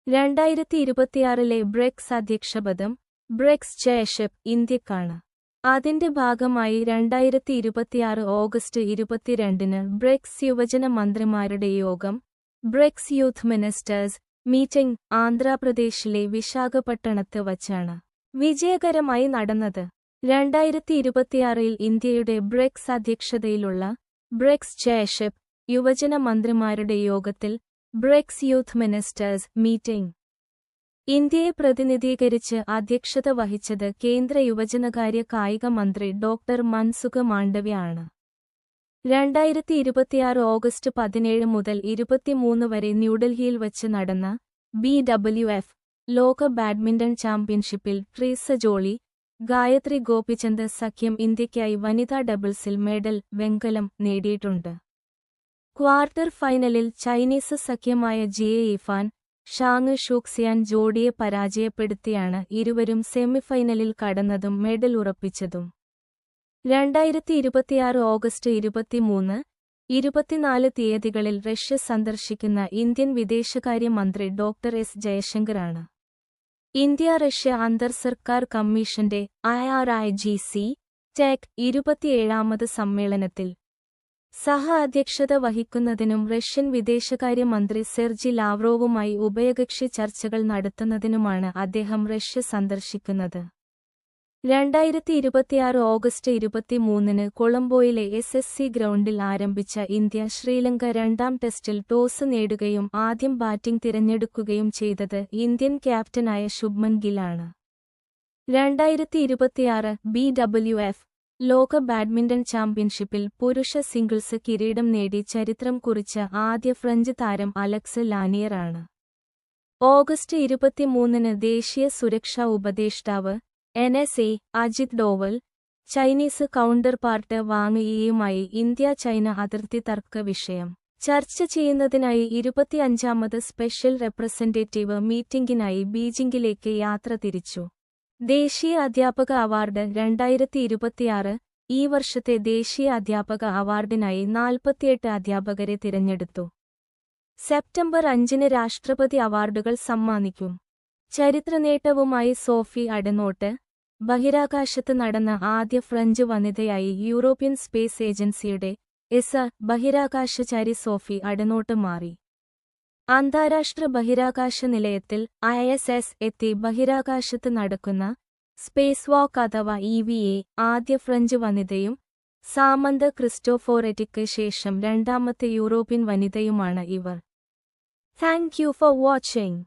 2026 BRICS അധ്യക്ഷപദം BRICS ചെയർഷിപ്പ് ഇന്ത്യക്കാണ്. അതിന്റെ ഭാഗമായി 2026 August 22 BRICS യുവജന മന്ത്രിമാരുടെ യോഗം ബ്രിക്സ് യൂത്ത് മിനിസ്റ്റേഴ്സ് മീറ്റിംഗ് ആന്ധ്രാപ്രദേശിലെ വിശാഖപട്ടണത്ത് വച്ചാണ് വിജയകരമായി നടന്നത്. 2026 ഇന്ത്യയുടെ ബ്രിക്സ് അധ്യക്ഷതയിലുള്ള ബ്രിക്സ് ചെയർഷിപ്പ് യുവജന മന്ത്രിമാരുടെ യോഗത്തിൽ ബ്രിക്സ് യൂത്ത് മിനിസ്റ്റേഴ്സ് മീറ്റിംഗ് ഇന്ത്യയെ പ്രതിനിധീകരിച്ച് അധ്യക്ഷത വഹിച്ചത് കേന്ദ്ര യുവജനകാര്യ കായിക മന്ത്രി ഡോക്ടർ മൻസുഖ് മാണ്ഡവ്യ ആണ്. 2026 ഓഗസ്റ്റ് 17 മുതൽ 23 വരെ ന്യൂഡൽഹിയിൽ വച്ച് നടന്ന BWF ലോക ബാഡ്മിന്റൺ ചാമ്പ്യൻഷിപ്പിൽ ട്രീസ ജോളി, ഗായത്രി ഗോപിചന്ദ് സഖ്യം ഇന്ത്യയ്ക്കായി വനിതാ ഡബിൾസിൽ മെഡൽ വെങ്കലം നേടിയിട്ടുണ്ട്. ക്വാർട്ടർ ഫൈനലിൽ ചൈനീസ് സഖ്യമായ ജിയെ ഇഫാൻ, ഷാങ് ഷൂക്സിയാൻ ജോഡിയെ പരാജയപ്പെടുത്തിയാണ് ഇരുവരും സെമിഫൈനലിൽ കടന്നതും മെഡൽ ഉറപ്പിച്ചതും. 2026 ഓഗസ്റ്റ് 23, 24 തീയതികളിൽ റഷ്യ സന്ദർശിക്കുന്ന ഇന്ത്യൻ വിദേശകാര്യ മന്ത്രി ഡോക്ടർ എസ് ജയശങ്കറാണ്. ഇന്ത്യ-റഷ്യ അന്തർസർക്കാർ കമ്മീഷന്റെ IRIGC ടെക് 27ാമത് സമ്മേളനത്തിൽ സഹ-അധ്യക്ഷത വഹിക്കുന്നതിനും റഷ്യൻ വിദേശകാര്യ മന്ത്രി സെർജി ലാവ്റോവുമായി ഉഭയകക്ഷി ചർച്ചകൾ നടത്തുന്നതിനുമാണ് അദ്ദേഹം റഷ്യ സന്ദർശിക്കുന്നത്. 2026 ഓഗസ്റ്റ് 23 കൊളംബോയിലെ SSC ഗ്രൗണ്ടിൽ ആരംഭിച്ച ഇന്ത്യ-ശ്രീലങ്ക രണ്ടാം ടെസ്റ്റിൽ ടോസ് നേടുകയും ആദ്യം ബാറ്റിംഗ് തിരഞ്ഞെടുക്കുകയും ചെയ്തത് ഇന്ത്യൻ ക്യാപ്റ്റനായ ശുഭ്മൻ ഗില്ലാണ്. 2026 BWF ലോക ബാഡ്മിന്റൺ ചാമ്പ്യൻഷിപ്പിൽ പുരുഷ സിംഗിൾസ് കിരീടം നേടി ചരിത്രം കുറിച്ച ആദ്യ ഫ്രഞ്ച് താരം അലക്സ് ലാനിയർ ആണ്. ഓഗസ്റ്റ് 23 ദേശീയ സുരക്ഷാ ഉപദേഷ്ടാവ് NSA Ajit Doval Chinese counterpart Wang യിയുമായി ഇന്ത്യ-ചൈന അതിർത്തി തർക്ക വിഷയം ചർച്ച ചെയ്യുന്നതിനായി 25ാമത് സ്പെഷ്യൽ റെപ്രസെന്റേറ്റീവ് മീറ്റിംഗിനായി ബീജിംഗിലേക്ക് യാത്ര തിരിച്ചു. ദേശീയ അധ്യാപക അവാർഡ് 2026 ഈ വർഷത്തെ ദേശീയ അധ്യാപക അവാർഡിനായി 48 അധ്യാപകരെ തിരഞ്ഞെടുത്തു. സെപ്റ്റംബർ 5 രാഷ്ട്രപതി അവാർഡുകൾ സമ്മാനിക്കും. ചരിത്രനേട്ടവുമായി സോഫി അഡനോട്ട് ബഹിരാകാശത്ത് നടന്ന ആദ്യ ഫ്രഞ്ച് വനിതയായി യൂറോപ്യൻ സ്പേസ് ഏജൻസിയുടെ ESA ബഹിരാകാശചാരി സോഫി അഡനോട്ട് മാറി. അന്താരാഷ്ട്ര ബഹിരാകാശ നിലയത്തിൽ ISS എത്തി ബഹിരാകാശത്ത് നടക്കുന്ന സ്പേസ് വാക്ക് അഥവാ EVA ആദ്യ ഫ്രഞ്ച് വനിതയും സാമന്ത ക്രിസ്റ്റോഫോറെറ്റിക്ക് ശേഷം രണ്ടാമത്തെ യൂറോപ്യൻ വനിതയുമാണ് ഇവർ. Thank you for watching.